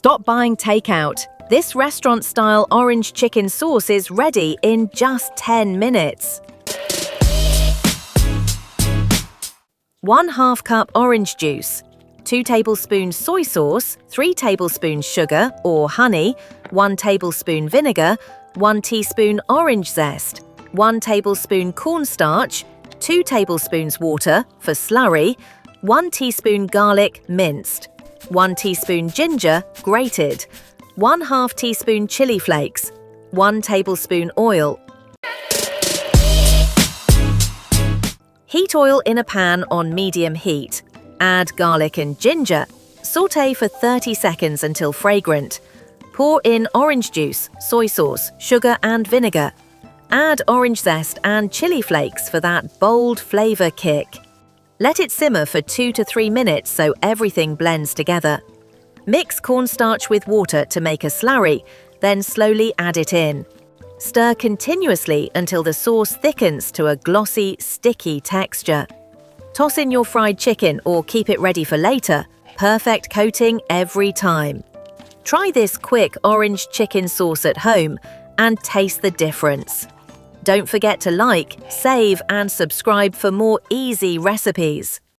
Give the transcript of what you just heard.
Stop buying takeout. This restaurant-style orange chicken sauce is ready in just 10 minutes. 1/2 cup orange juice, 2 tablespoons soy sauce, 3 tablespoons sugar or honey, 1 tablespoon vinegar, 1 teaspoon orange zest, 1 tablespoon cornstarch, 2 tablespoons water for slurry, 1 teaspoon garlic minced, 1 teaspoon ginger grated, 1/2 teaspoon chili flakes, 1 tablespoon oil. Heat oil in a pan on medium heat. Add garlic and ginger. Sauté for 30 seconds until fragrant. Pour in orange juice, soy sauce, sugar and vinegar. Add orange zest and chili flakes for that bold flavor kick. Let it simmer for 2 to 3 minutes so everything blends together. Mix cornstarch with water to make a slurry, then slowly add it in. Stir continuously until the sauce thickens to a glossy, sticky texture. Toss in your fried chicken or keep it ready for later. Perfect coating every time. Try this quick orange chicken sauce at home and taste the difference. Don't forget to like, save and subscribe for more easy recipes.